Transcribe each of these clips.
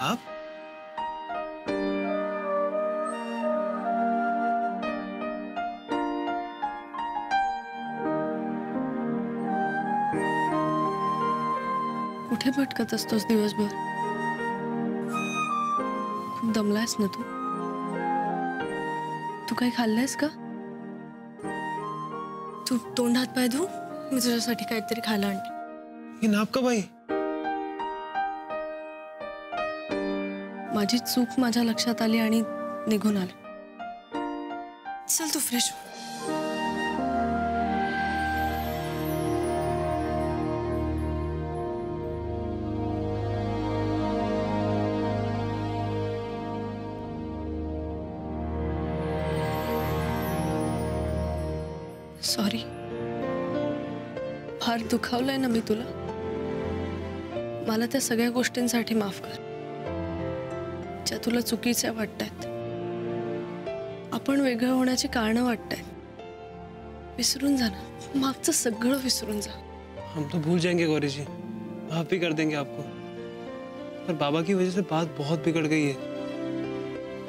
आप? कुठे भटकत असतोस दिवसभर? खूप दमलायस ना तू? तू काही खाल्लंयस का? तू तोंड हात पाय धु, मी तुझ्यासाठी काहीतरी खायला आणते. ये नाप का बाई? माझी चूक माझ्या लक्षात आली आणि निघून आलो. चल तू फ्रेश हो. सॉरी, फार दुखावलंय ना मी तुला. मला त्या सगळ्या गोष्टींसाठी माफ कर ज्या तुला चुकीच्या वाटतायत. आपण वेगळं होण्याची कारणं वाटतायत. विसरून जा ना, मागचं सगळं विसरून जा. हम तो भूल जाएंगे गौरी जी, माफ भी कर देंगे आपको. पर बाबा की वजह से बात बहुत बिगड़ गई है.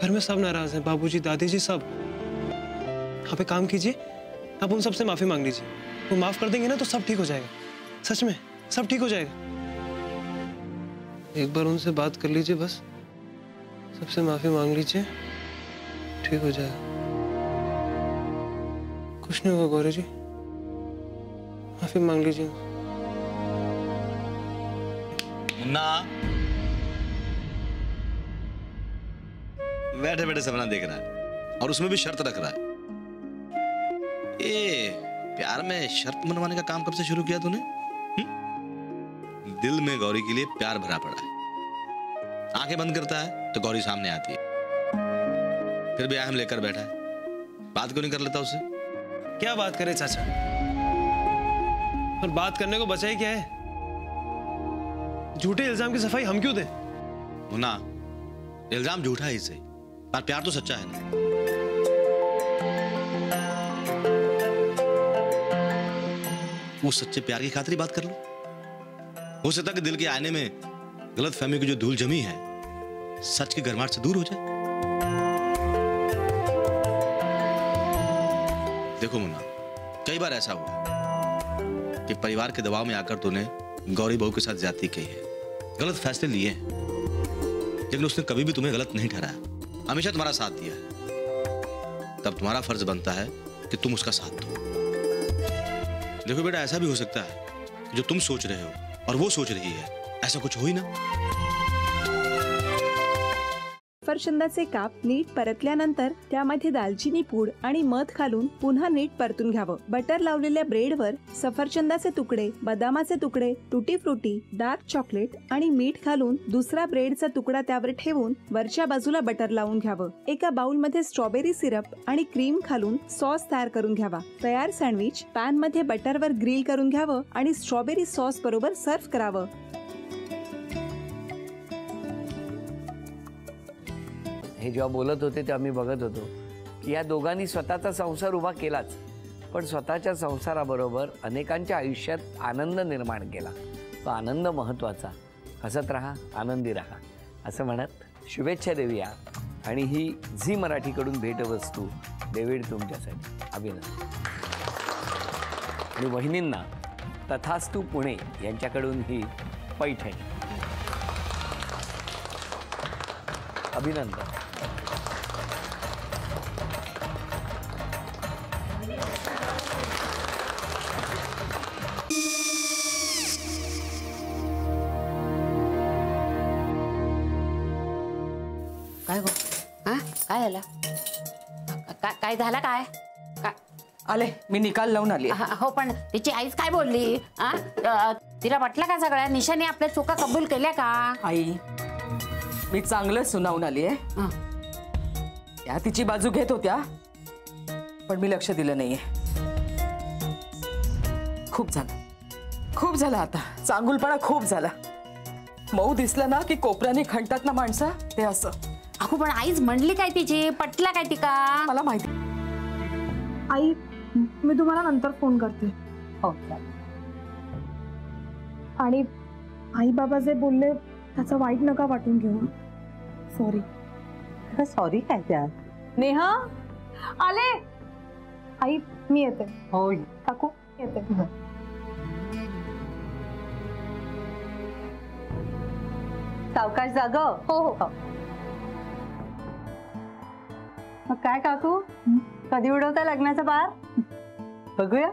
घर में सब नाराज हैं, बाबूजी, दादी जी, सब. आप एक काम कीजिए, आप उन सबसे माफी मांग लीजिए. वो माफ कर देंगे ना तो सब ठीक हो जाएगा. सच में सब ठीक हो जाएगा. एक बार उनसे बात कर लीजिए, बस सबसे माफी मांग लीजिए, ठीक हो जाएगा. कुछ नहीं होगा गौरी जी, माफी मांग लीजिए. मुन्ना बैठे बैठे सपना देख रहा है और उसमें भी शर्त रख रहा है. ये प्यार में शर्त मनवाने का काम कब से शुरू किया तूने? दिल में गौरी के लिए प्यार भरा पड़ा है. आंखें बंद करता है तो गौरी सामने आती है, फिर भी अहम लेकर बैठा है. बात क्यों नहीं कर लेता उससे? क्या बात करे चाचा, और बात करने को बचा ही क्या है? झूठे इल्जाम की सफाई हम क्यों दें? मुन्ना, इल्जाम झूठा ही सही, पर प्यार तो सच्चा है ना. उस सच्चे प्यार की खातिर बात कर लो. हो सकता है कि दिल के आईने में गलत फहमी की जो धूल जमी है सच की गर्माहट से दूर हो जाए. देखो मुन्ना, कई बार ऐसा हुआ कि परिवार के दबाव में आकर तूने गौरी बहू के साथ ज्यादती की है, गलत फैसले लिए हैं, लेकिन उसने कभी भी तुम्हें गलत नहीं ठहराया, हमेशा तुम्हारा साथ दिया है. तब तुम्हारा फर्ज बनता है कि तुम उसका साथ दो. देखो बेटा, ऐसा भी हो सकता है जो तुम सोच रहे हो और वो सोच रही है, ऐसा कुछ हो ही ना. सफरचंदाचे काप नीट परतल्यानंतर त्यामध्ये दालचिनी पूड आणि मध घालून पुन्हा नीट परतून घ्यावं. बटर लावलेल्या ब्रेडवर सफरचंदाचे तुकडे, बदामाचे तुकडे, टुटी फ्रुटी, डार्क चॉकलेट आणि मीठ घालून दुसरा ब्रेडचा तुकडा त्यावर ठेवून वरच्या बाजूला बटर लावून घ्यावं. एका बाउलमध्ये स्ट्रॉबेरी सिरप आणि क्रीम घालून सॉस तयार करून घ्यावा. तयार सँडविच पॅन मध्ये बटरवर ग्रिल करून घ्यावं आणि स्ट्रॉबेरी सॉस बरोबर सर्व्ह करावं. हे जेव्हा बोलत होते तेव्हा मी बघत होतो की या दोघांनी स्वतःचा संसार उभा केलाच, पण स्वतःच्या संसाराबरोबर अनेकांच्या आयुष्यात आनंद निर्माण केला. तो आनंद महत्त्वाचा. हसत राहा, आनंदी राहा असं म्हणत शुभेच्छा देऊया. आणि ही झी मराठीकडून भेटवस्तू डेव्हिड तुमच्यासाठी. अभिनंदन. आणि वहिनींना तथास्तू पुणे यांच्याकडून ही पैठणी. अभिनंदन. काय गो? हा काय झालं? काय झालं? काय आले मी निकाल लावून आली. हो, पण तिची आईच काय बोलली? तिला वाटलं का सगळ्या निशाने आपल्या चुका कबूल केल्या का? आई, मी चांगलं सुनावून आली आहे. त्या तिची बाजू घेत होत्या, पण मी लक्ष दिलं नाहीये. खूप झालं आता. चांगुलपणा खूप झाला. मऊ दिसलं ना की कोपऱ्याने खणतात ना माणसं, ते असं. अगो, पण आईच म्हणली काय तिची? पटला काय ती का? मला माहिती. आई, मी तुम्हाला नंतर फोन करते. हो. आणि आई बाबा जे बोलले त्याचं वाईट नका वाटून घेऊ. सॉरी. सॉरी काय त्यात? नेहा आले. आई मी येते. होय काकू येते. सावकाश जाग. हो हो. मग काय काकू, कधी उडवता लग्नाचा बार? बघूया.